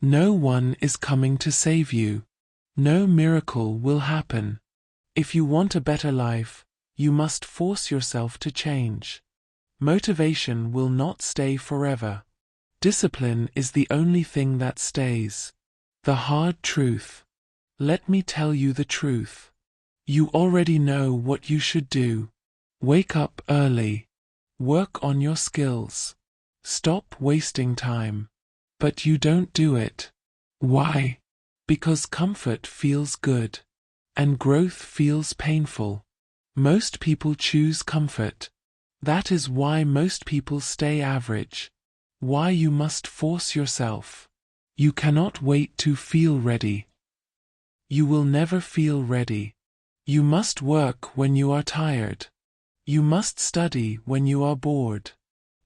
No one is coming to save you. No miracle will happen. If you want a better life, you must force yourself to change. Motivation will not stay forever. Discipline is the only thing that stays. The hard truth. Let me tell you the truth. You already know what you should do. Wake up early. Work on your skills. Stop wasting time. But you don't do it. Why? Because comfort feels good. And growth feels painful. Most people choose comfort. That is why most people stay average. Why you must force yourself. You cannot wait to feel ready. You will never feel ready. You must work when you are tired. You must study when you are bored.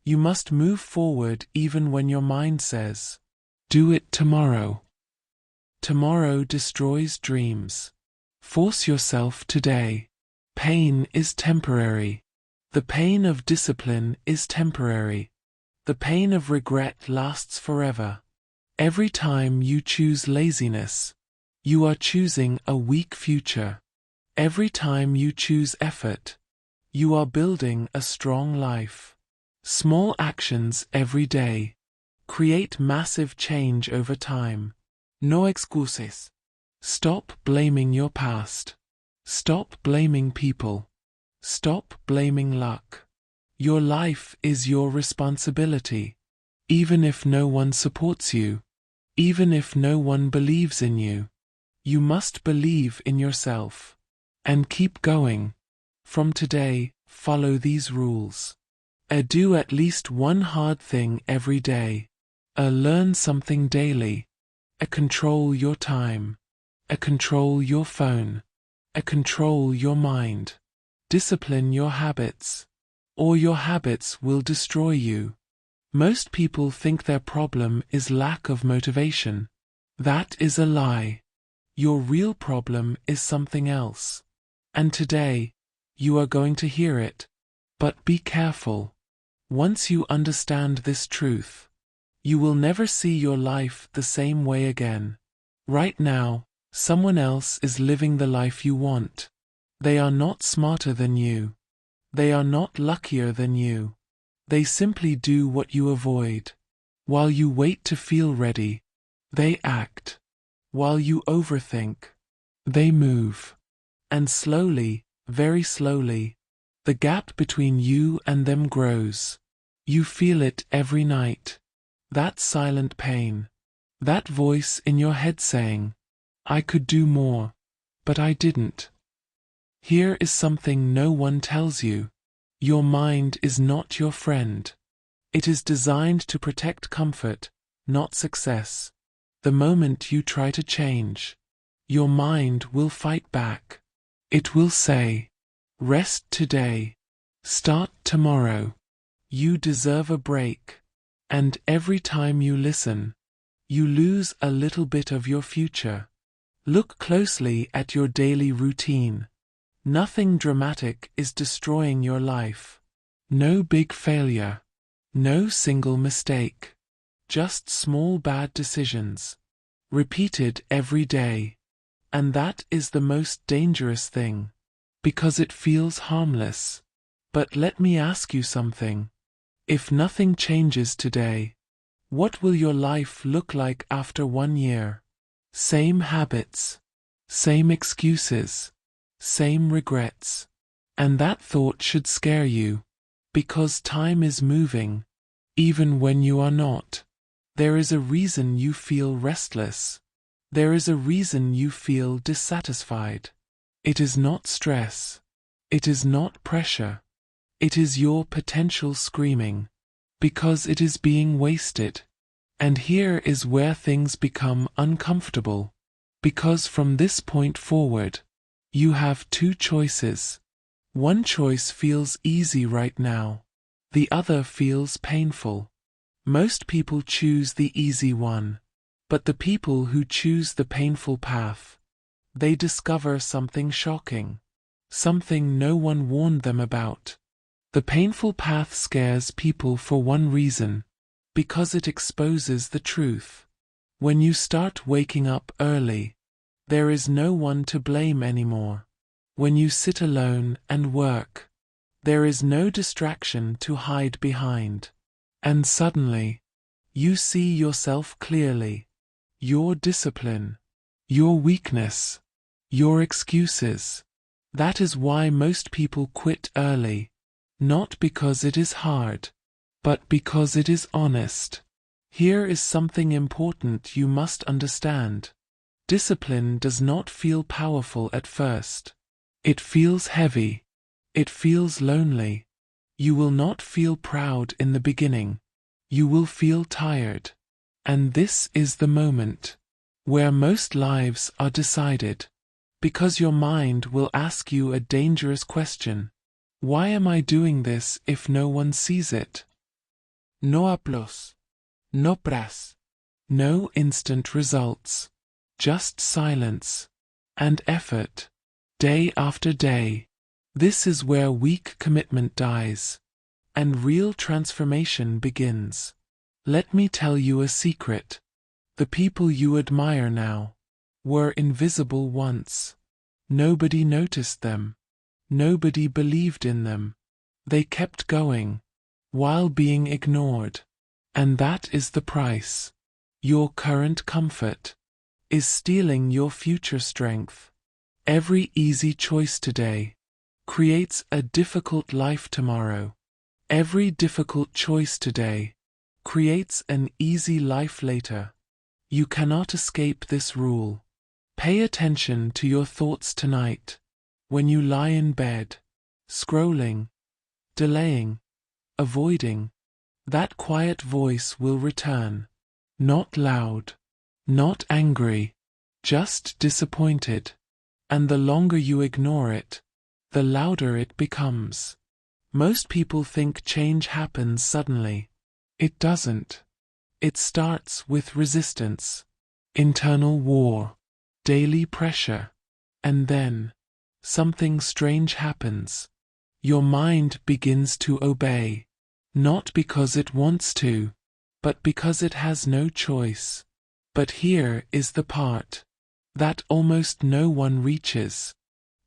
You must move forward even when your mind says, "Do it tomorrow." Tomorrow destroys dreams. Force yourself today. Pain is temporary. The pain of discipline is temporary. The pain of regret lasts forever. Every time you choose laziness, you are choosing a weak future. Every time you choose effort, you are building a strong life. Small actions every day create massive change over time. No excuses. Stop blaming your past. Stop blaming people. Stop blaming luck. Your life is your responsibility. Even if no one supports you, even if no one believes in you, you must believe in yourself. And keep going. From today, follow these rules. Do at least one hard thing every day. Learn something daily. Control your time. Control your phone. Control your mind. Discipline your habits. Or your habits will destroy you. Most people think their problem is lack of motivation. That is a lie. Your real problem is something else. And today, you are going to hear it. But be careful. Once you understand this truth, you will never see your life the same way again. Right now, someone else is living the life you want. They are not smarter than you. They are not luckier than you. They simply do what you avoid. While you wait to feel ready, they act. While you overthink, they move. And slowly, very slowly, the gap between you and them grows. You feel it every night. That silent pain. That voice in your head saying, "I could do more, but I didn't." Here is something no one tells you. Your mind is not your friend. It is designed to protect comfort, not success. The moment you try to change, your mind will fight back. It will say, "Rest today. Start tomorrow. You deserve a break." And every time you listen, you lose a little bit of your future. Look closely at your daily routine. Nothing dramatic is destroying your life. No big failure. No single mistake. Just small bad decisions. Repeated every day. And that is the most dangerous thing. Because it feels harmless. But let me ask you something. If nothing changes today, what will your life look like after 1 year? Same habits. Same excuses. Same regrets. And that thought should scare you. Because time is moving. Even when you are not. There is a reason you feel restless. There is a reason you feel dissatisfied. It is not stress. It is not pressure. It is your potential screaming. Because it is being wasted. And here is where things become uncomfortable. Because from this point forward, you have two choices. One choice feels easy right now. The other feels painful. Most people choose the easy one. But the people who choose the painful path, they discover something shocking. Something no one warned them about. The painful path scares people for one reason. Because it exposes the truth. When you start waking up early, there is no one to blame anymore. When you sit alone and work, there is no distraction to hide behind. And suddenly, you see yourself clearly. Your discipline, your weakness, your excuses. That is why most people quit early. Not because it is hard, but because it is honest. Here is something important you must understand. Discipline does not feel powerful at first. It feels heavy. It feels lonely. You will not feel proud in the beginning. You will feel tired. And this is the moment where most lives are decided. Because your mind will ask you a dangerous question. Why am I doing this if no one sees it? No applause. No praise. No instant results. Just silence. And effort. Day after day. This is where weak commitment dies. And real transformation begins. Let me tell you a secret. The people you admire now were invisible once. Nobody noticed them. Nobody believed in them. They kept going, while being ignored. And that is the price. Your current comfort is stealing your future strength. Every easy choice today creates a difficult life tomorrow. Every difficult choice today creates an easy life later. You cannot escape this rule. Pay attention to your thoughts tonight. When you lie in bed, scrolling, delaying, avoiding, that quiet voice will return. Not loud, not angry, just disappointed. And the longer you ignore it, the louder it becomes. Most people think change happens suddenly. It doesn't. It starts with resistance, internal war, daily pressure, and then something strange happens. Your mind begins to obey, not because it wants to, but because it has no choice. But here is the part that almost no one reaches.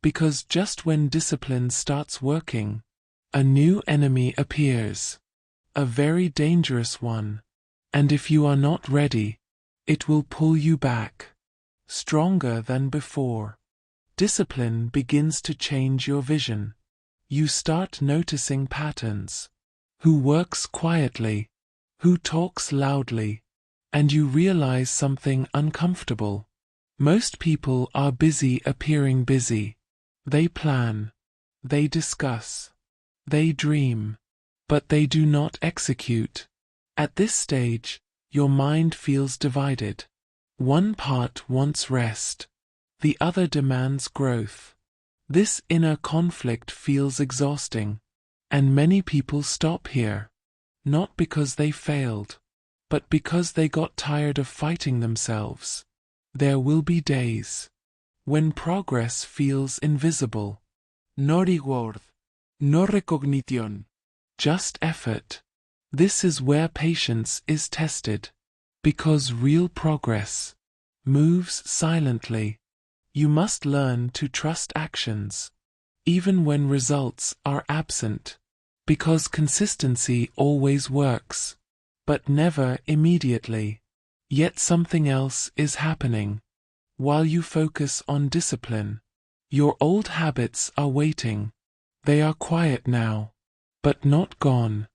Because just when discipline starts working, a new enemy appears. A very dangerous one. And if you are not ready, it will pull you back. Stronger than before. Discipline begins to change your vision. You start noticing patterns. Who works quietly? Who talks loudly? And you realize something uncomfortable. Most people are busy appearing busy. They plan. They discuss. They dream. But they do not execute. At this stage, your mind feels divided. One part wants rest. The other demands growth. This inner conflict feels exhausting. And many people stop here. Not because they failed, but because they got tired of fighting themselves. There will be days when progress feels invisible. No reward. No recognition. Just effort. This is where patience is tested. Because real progress moves silently. You must learn to trust actions, even when results are absent. Because consistency always works, but never immediately. Yet something else is happening. While you focus on discipline, your old habits are waiting. They are quiet now, but not gone.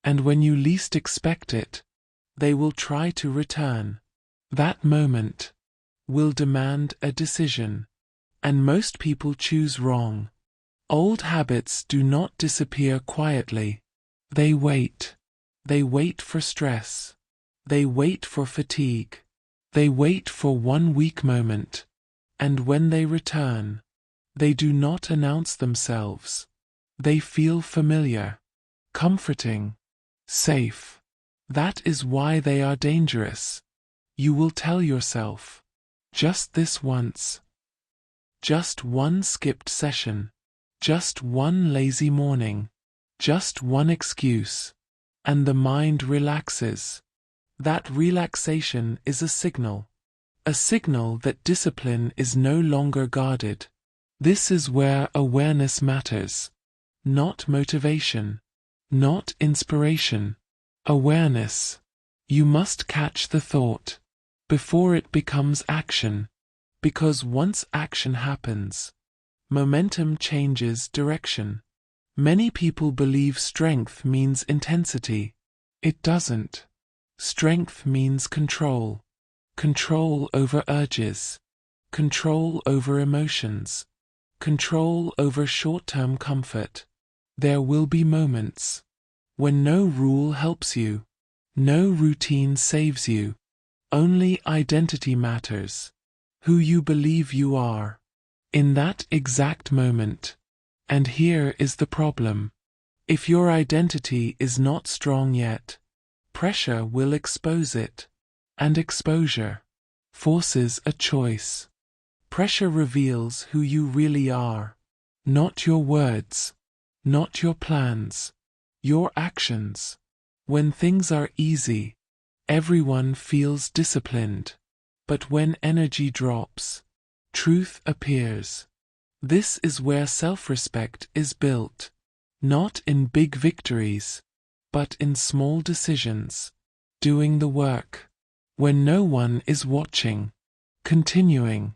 And when you least expect it, they will try to return. That moment will demand a decision. And most people choose wrong. Old habits do not disappear quietly. They wait. They wait for stress. They wait for fatigue. They wait for one weak moment. And when they return, they do not announce themselves. They feel familiar, comforting, safe. That is why they are dangerous. You will tell yourself, just this once. Just one skipped session. Just one lazy morning. Just one excuse. And the mind relaxes. That relaxation is a signal that discipline is no longer guarded. This is where awareness matters. Not motivation, not inspiration. Awareness. You must catch the thought before it becomes action, because once action happens, momentum changes direction. Many people believe strength means intensity. It doesn't. Strength means control. Control over urges. Control over emotions. Control over short-term comfort. There will be moments when no rule helps you, no routine saves you. Only identity matters. Who you believe you are in that exact moment. And here is the problem. If your identity is not strong yet, pressure will expose it. And exposure forces a choice. Pressure reveals who you really are. Not your words, not your plans, your actions. When things are easy, everyone feels disciplined. But when energy drops, truth appears. This is where self-respect is built, not in big victories, but in small decisions. Doing the work when no one is watching. Continuing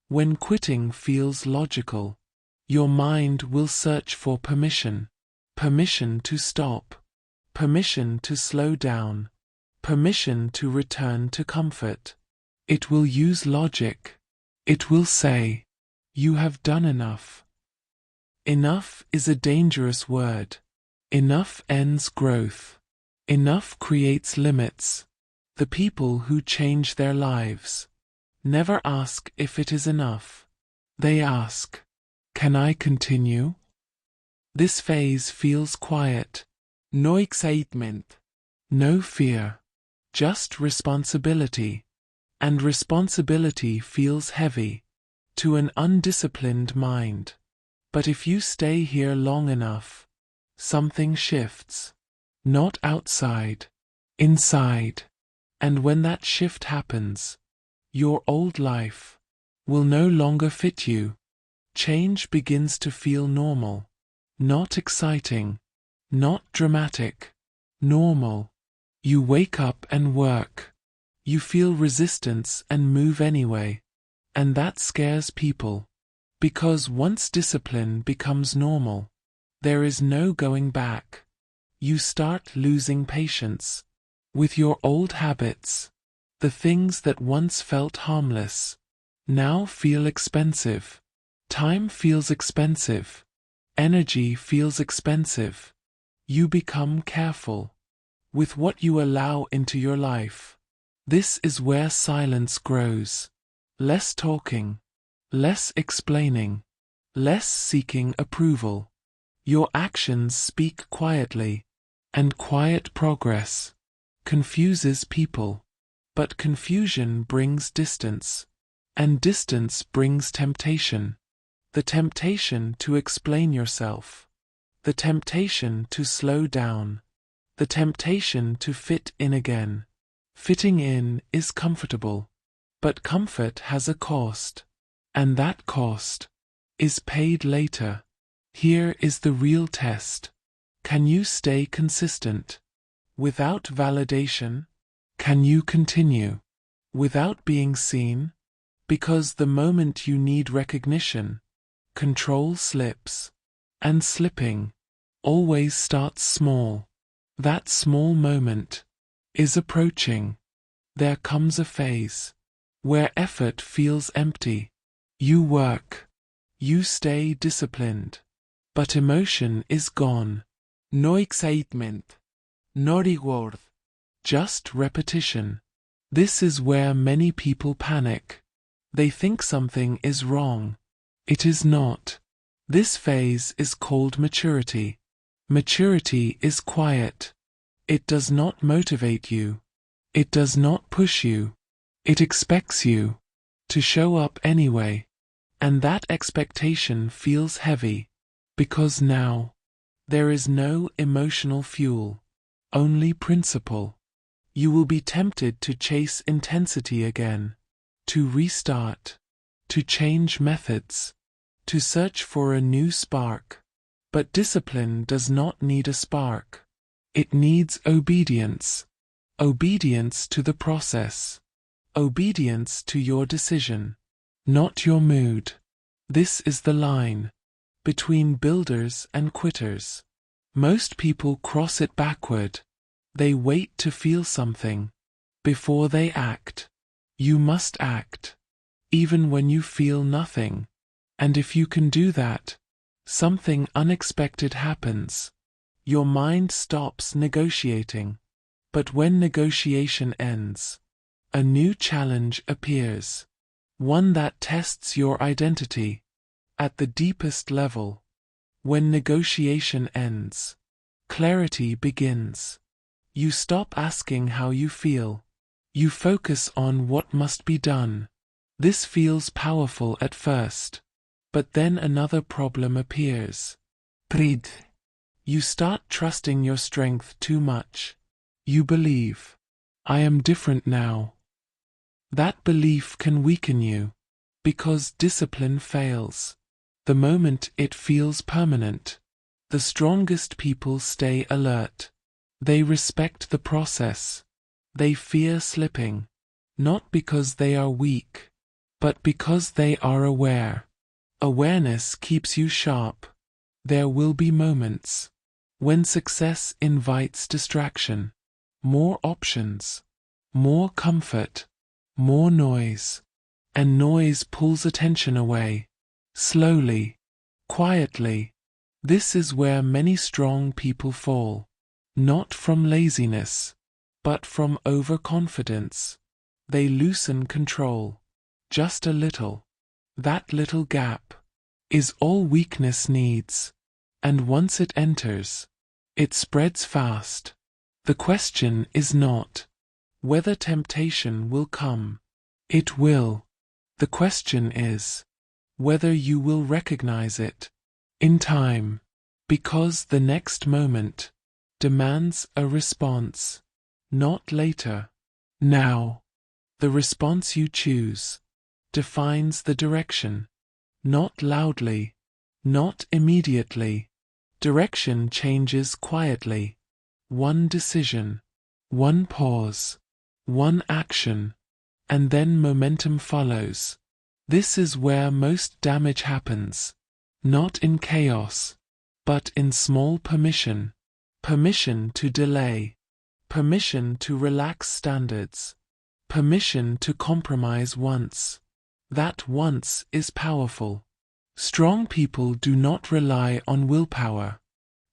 when quitting feels logical. Your mind will search for permission. Permission to stop. Permission to slow down. Permission to return to comfort. It will use logic. It will say, "You have done enough." Enough is a dangerous word. Enough ends growth. Enough creates limits. The people who change their lives never ask if it is enough. They ask, "Can I continue?" This phase feels quiet. No excitement. No fear. Just responsibility. And responsibility feels heavy to an undisciplined mind. But if you stay here long enough, something shifts. Not outside, inside. And when that shift happens, your old life will no longer fit you. Change begins to feel normal. Not exciting. Not dramatic. Normal. You wake up and work. You feel resistance and move anyway. And that scares people. Because once discipline becomes normal, there is no going back. You start losing patience with your old habits. The things that once felt harmless now feel expensive. Time feels expensive. Energy feels expensive. You become careful with what you allow into your life. This is where silence grows. Less talking, less explaining, less seeking approval. Your actions speak quietly, and quiet progress confuses people. But confusion brings distance, and distance brings temptation. The temptation to explain yourself. The temptation to slow down. The temptation to fit in again. Fitting in is comfortable, but comfort has a cost, and that cost is paid later. Here is the real test. Can you stay consistent without validation? Can you continue without being seen? Because the moment you need recognition, control slips, and slipping always starts small. That small moment is approaching. There comes a phase where effort feels empty. You work, you stay disciplined, but emotion is gone. No excitement, no reward, just repetition. This is where many people panic. They think something is wrong. It is not. This phase is called maturity. Maturity is quiet. It does not motivate you. It does not push you. It expects you to show up anyway. And that expectation feels heavy, because now there is no emotional fuel, only principle. You will be tempted to chase intensity again, to restart, to change methods, to search for a new spark. But discipline does not need a spark. It needs obedience. Obedience to the process. Obedience to your decision, not your mood. This is the line between builders and quitters. Most people cross it backward. They wait to feel something before they act. You must act, even when you feel nothing. And if you can do that, something unexpected happens. Your mind stops negotiating. But when negotiation ends, a new challenge appears. One that tests your identity at the deepest level. When negotiation ends, clarity begins. You stop asking how you feel. You focus on what must be done. This feels powerful at first. But then another problem appears. Pride. You start trusting your strength too much. You believe, I am different now. That belief can weaken you, because discipline fails. The moment it feels permanent, the strongest people stay alert. They respect the process. They fear slipping, not because they are weak, but because they are aware. Awareness keeps you sharp. There will be moments when success invites distraction, more options, more comfort, more noise, and noise pulls attention away. Slowly, quietly. This is where many strong people fall. Not from laziness, but from overconfidence. They loosen control. Just a little. That little gap is all weakness needs. And once it enters, it spreads fast. The question is not whether temptation will come. It will. The question is whether you will recognize it in time, because the next moment demands a response, not later, now. The response you choose defines the direction, not loudly, not immediately. Direction changes quietly. One decision, one pause, one action, and then momentum follows. This is where most damage happens, not in chaos, but in small permission. Permission to delay, permission to relax standards, permission to compromise once. That once is powerful. Strong people do not rely on willpower.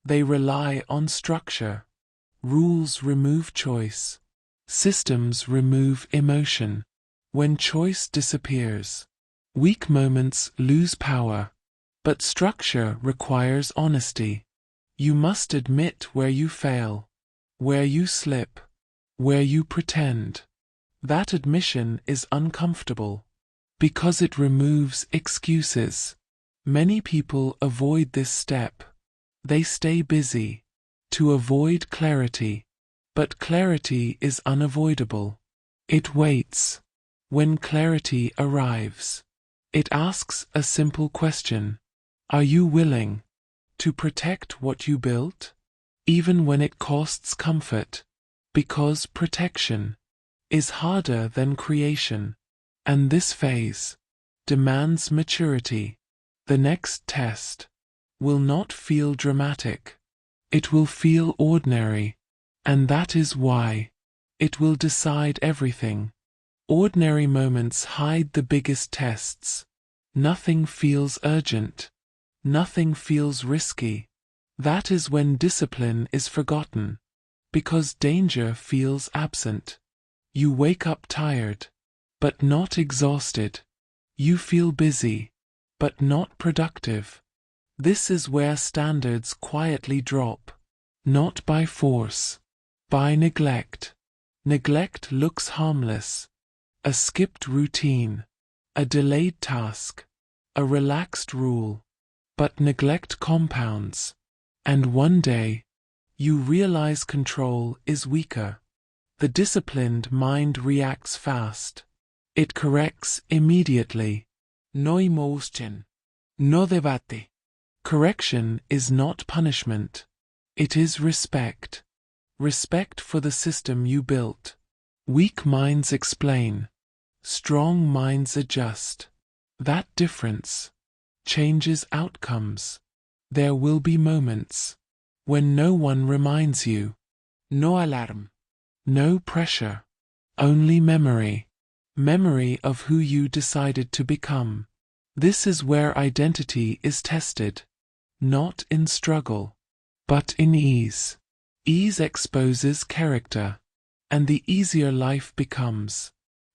They rely on structure. Rules remove choice. Systems remove emotion. When choice disappears, weak moments lose power. But structure requires honesty. You must admit where you fail, where you slip, where you pretend. That admission is uncomfortable, because it removes excuses. Many people avoid this step. They stay busy to avoid clarity. But clarity is unavoidable. It waits. When clarity arrives, it asks a simple question. Are you willing to protect what you built, even when it costs comfort? Because protection is harder than creation, and this phase demands maturity. The next test will not feel dramatic. It will feel ordinary, and that is why it will decide everything. Ordinary moments hide the biggest tests. Nothing feels urgent. Nothing feels risky. That is when discipline is forgotten, because danger feels absent. You wake up tired, but not exhausted. You feel busy, but not productive. This is where standards quietly drop, not by force, by neglect. Neglect looks harmless. A skipped routine, a delayed task, a relaxed rule. But neglect compounds, and one day, you realize control is weaker The disciplined mind reacts fast. It corrects immediately. No emotion. No debate. Correction is not punishment. It is respect. Respect for the system you built. Weak minds explain. Strong minds adjust. That difference changes outcomes. There will be moments when no one reminds you. No alarm. No pressure. Only memory. Memory of who you decided to become. This is where identity is tested. Not in struggle, but in ease. Ease exposes character. And the easier life becomes,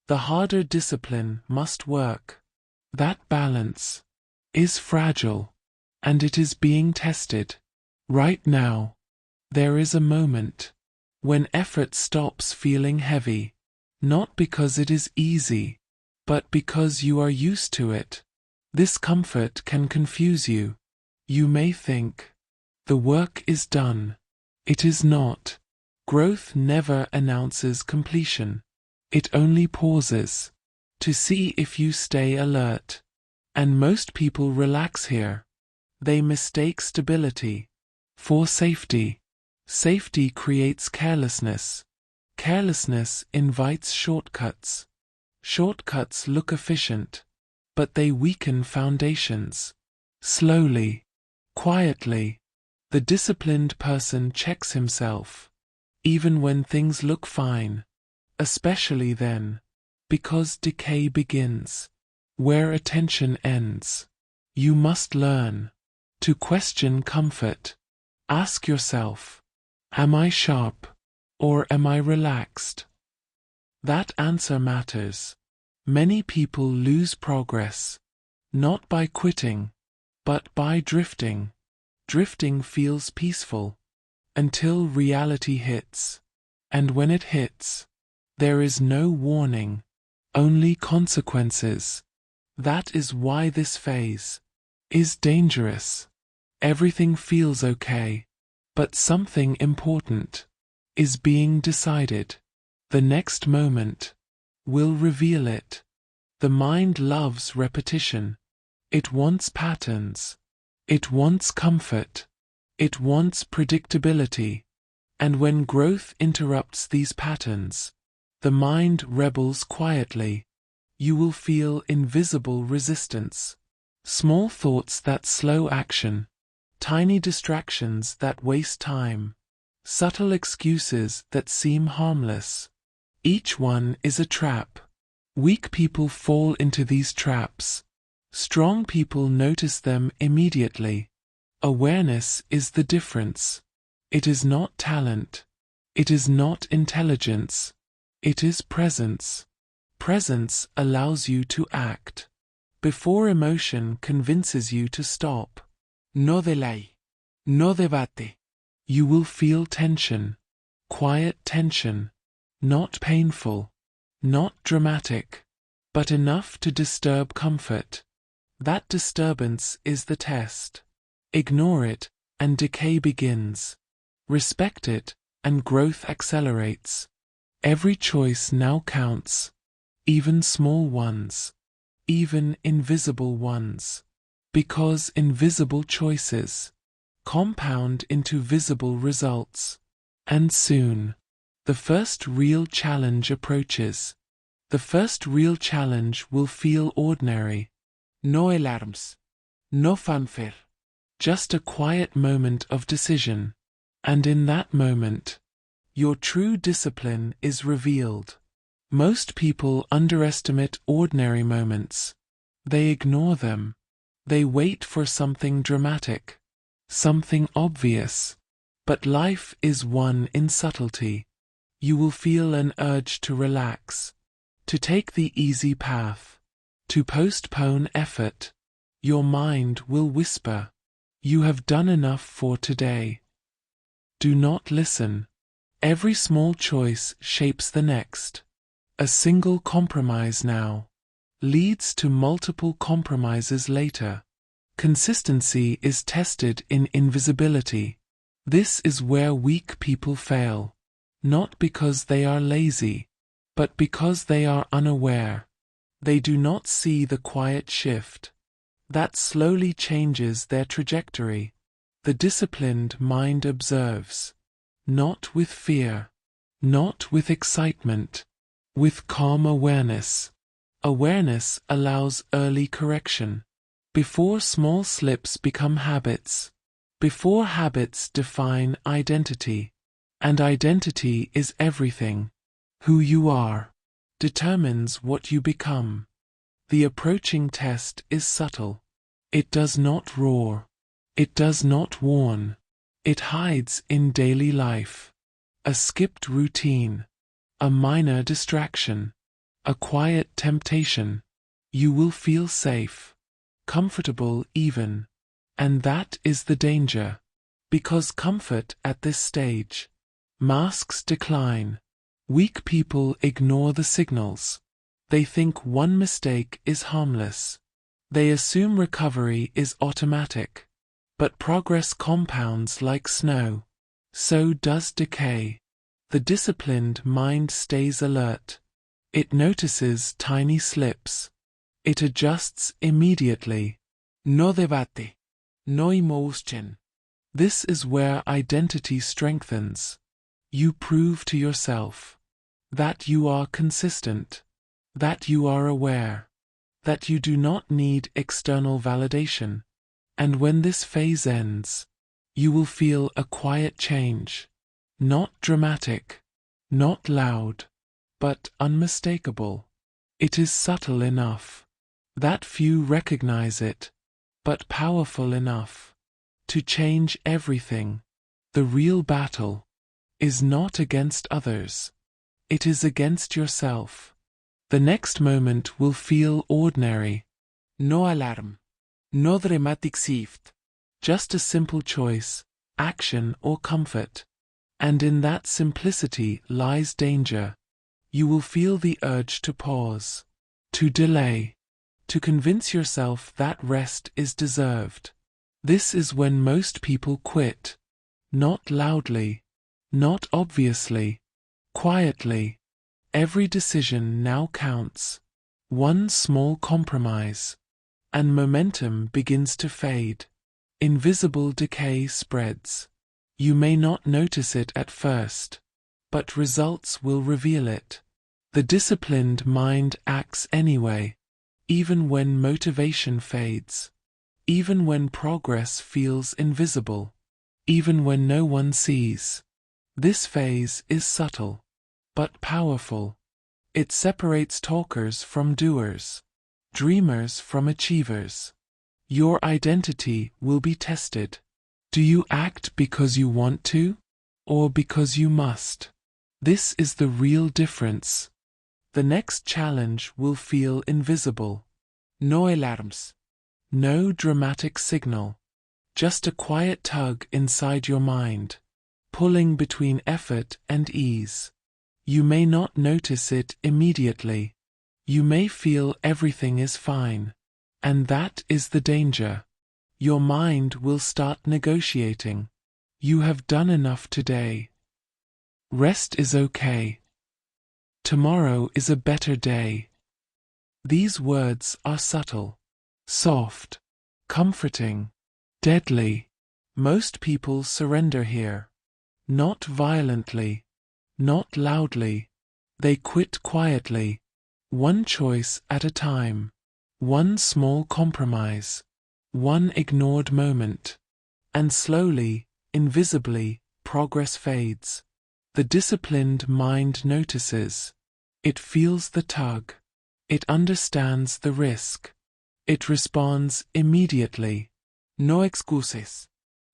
the harder discipline must work. That balance is fragile, and it is being tested. Right now, there is a moment when effort stops feeling heavy, not because it is easy, but because you are used to it. This comfort can confuse you. You may think, the work is done. It is not. Growth never announces completion. It only pauses to see if you stay alert. And most people relax here. They mistake stability for safety. Safety creates carelessness. Carelessness invites shortcuts. Shortcuts look efficient, but they weaken foundations. Slowly, quietly, the disciplined person checks himself. Even when things look fine, especially then, because decay begins. Where attention ends, you must learn to question comfort. Ask yourself, am I sharp or am I relaxed? That answer matters. Many people lose progress, not by quitting, but by drifting. Drifting feels peaceful until reality hits. And when it hits, there is no warning, only consequences. That is why this phase is dangerous. Everything feels okay, but something important is being decided. The next moment will reveal it. The mind loves repetition. It wants patterns. It wants comfort. It wants predictability. And when growth interrupts these patterns, the mind rebels quietly. You will feel invisible resistance. Small thoughts that slow action. Tiny distractions that waste time. Subtle excuses that seem harmless. Each one is a trap. Weak people fall into these traps. Strong people notice them immediately. Awareness is the difference. It is not talent. It is not intelligence. It is presence. Presence allows you to act before emotion convinces you to stop. No delay. No debate. You will feel tension. Quiet tension. Not painful. Not dramatic. But enough to disturb comfort. That disturbance is the test. Ignore it, and decay begins. Respect it, and growth accelerates. Every choice now counts. Even small ones. Even invisible ones. Because invisible choices compound into visible results. And soon, the first real challenge approaches. The first real challenge will feel ordinary. No alarms. No fanfare. Just a quiet moment of decision. And in that moment, your true discipline is revealed. Most people underestimate ordinary moments. They ignore them. They wait for something dramatic, something obvious. But life is one in subtlety. You will feel an urge to relax, to take the easy path, to postpone effort. Your mind will whisper, "You have done enough for today." Do not listen. Every small choice shapes the next. A single compromise now leads to multiple compromises later. Consistency is tested in invisibility. This is where weak people fail. not because they are lazy, but because they are unaware. They do not see the quiet shift that slowly changes their trajectory. The disciplined mind observes, not with fear, not with excitement, with calm awareness. Awareness allows early correction, before small slips become habits, before habits define identity, and identity is everything. Who you are determines what you become. The approaching test is subtle. It does not roar. It does not warn. It hides in daily life. A skipped routine, a minor distraction, a quiet temptation. You will feel safe, comfortable even. And that is the danger. Because comfort at this stage masks decline. Weak people ignore the signals. They think one mistake is harmless. They assume recovery is automatic. But progress compounds like snow. So does decay. The disciplined mind stays alert. It notices tiny slips. It adjusts immediately. No debate. No emotion. This is where identity strengthens. You prove to yourself that you are consistent, that you are aware, that you do not need external validation. And when this phase ends, you will feel a quiet change. Not dramatic, not loud, but unmistakable. It is subtle enough that few recognize it, but powerful enough to change everything. The real battle is not against others. It is against yourself. The next moment will feel ordinary. No alarm. No dramatic shift. Just a simple choice, action or comfort. And in that simplicity lies danger. You will feel the urge to pause, to delay, to convince yourself that rest is deserved. This is when most people quit. Not loudly, not obviously, quietly. Every decision now counts. One small compromise, and momentum begins to fade. Invisible decay spreads. You may not notice it at first, but results will reveal it. The disciplined mind acts anyway, even when motivation fades, even when progress feels invisible, even when no one sees. This phase is subtle, but powerful. It separates talkers from doers, dreamers from achievers. Your identity will be tested. Do you act because you want to, or because you must? This is the real difference. The next challenge will feel invisible. No alarms. No dramatic signal. Just a quiet tug inside your mind, pulling between effort and ease. You may not notice it immediately. You may feel everything is fine. And that is the danger. Your mind will start negotiating. You have done enough today. Rest is okay. Tomorrow is a better day. These words are subtle, soft, comforting, deadly. Most people surrender here. Not violently, not loudly. They quit quietly, one choice at a time, one small compromise, one ignored moment. And slowly, invisibly, progress fades. The disciplined mind notices. It feels the tug. It understands the risk. It responds immediately. No excuses.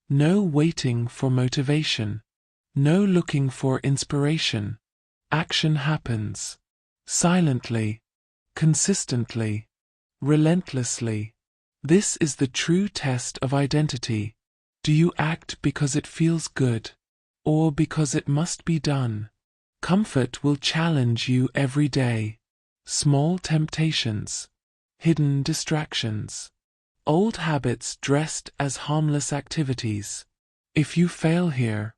No waiting for motivation. No looking for inspiration. Action happens. Silently. Consistently. Relentlessly. This is the true test of identity. Do you act because it feels good, or because it must be done? Comfort will challenge you every day. Small temptations, hidden distractions, old habits dressed as harmless activities. If you fail here,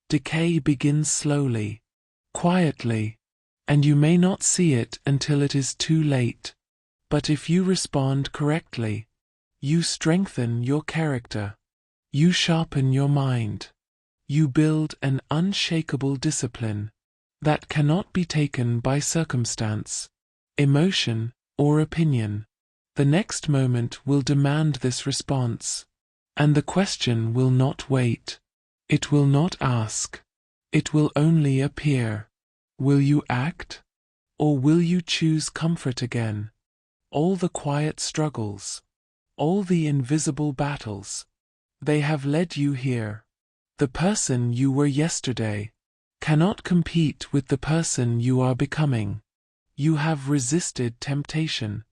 decay begins slowly. quietly, and you may not see it until it is too late. But if you respond correctly, you strengthen your character, you sharpen your mind, you build an unshakable discipline that cannot be taken by circumstance, emotion, or opinion. The next moment will demand this response, and the question will not wait. It will not ask. It will only appear. Will you act? Or will you choose comfort again? All the quiet struggles, all the invisible battles, they have led you here. The person you were yesterday cannot compete with the person you are becoming. You have resisted temptation.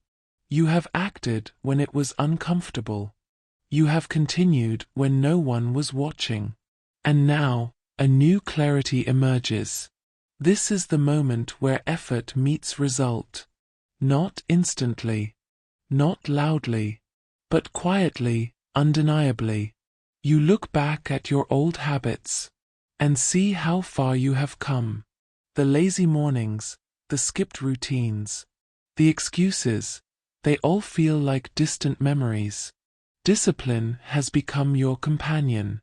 You have acted when it was uncomfortable. You have continued when no one was watching. And now, a new clarity emerges. This is the moment where effort meets result. Not instantly, not loudly, but quietly, undeniably. You look back at your old habits and see how far you have come. The lazy mornings, the skipped routines, the excuses, they all feel like distant memories. Discipline has become your companion.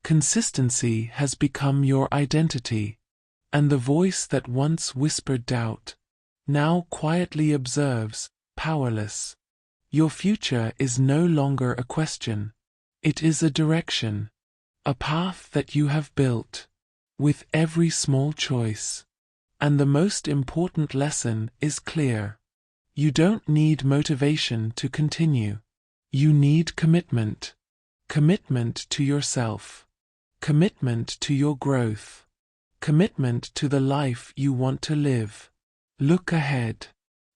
Consistency has become your identity. And the voice that once whispered doubt now quietly observes, powerless. Your future is no longer a question. It is a direction, a path that you have built with every small choice. And the most important lesson is clear. You don't need motivation to continue. You need commitment. Commitment to yourself. Commitment to your growth. Commitment to the life you want to live. Look ahead.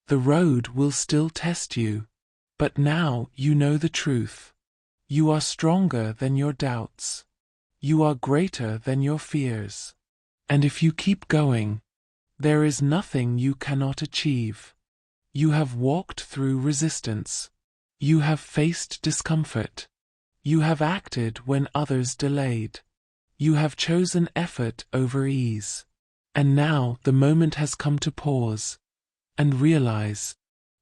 The road will still test you. But now you know the truth. You are stronger than your doubts. You are greater than your fears. And if you keep going, there is nothing you cannot achieve. You have walked through resistance. You have faced discomfort. You have acted when others delayed. You have chosen effort over ease. And now the moment has come to pause and realize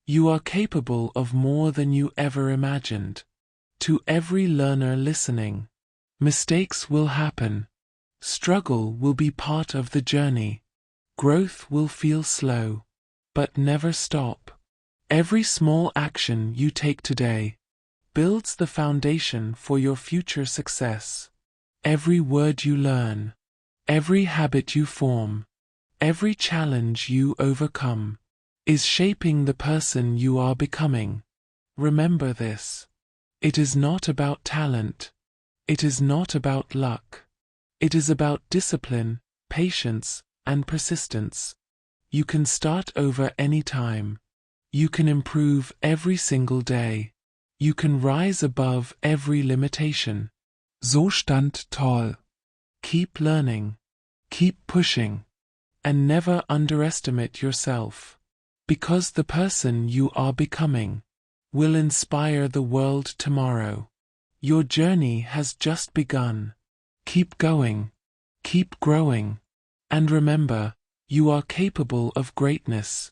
you are capable of more than you ever imagined. To every learner listening, mistakes will happen. Struggle will be part of the journey. Growth will feel slow, but never stop. Every small action you take today builds the foundation for your future success. Every word you learn, every habit you form, every challenge you overcome is shaping the person you are becoming. Remember this. It is not about talent. It is not about luck. It is about discipline, patience, and persistence. You can start over any time. You can improve every single day. You can rise above every limitation. So stand tall. Keep learning. Keep pushing. And never underestimate yourself. Because the person you are becoming will inspire the world tomorrow. Your journey has just begun. Keep going. Keep growing. And remember, you are capable of greatness.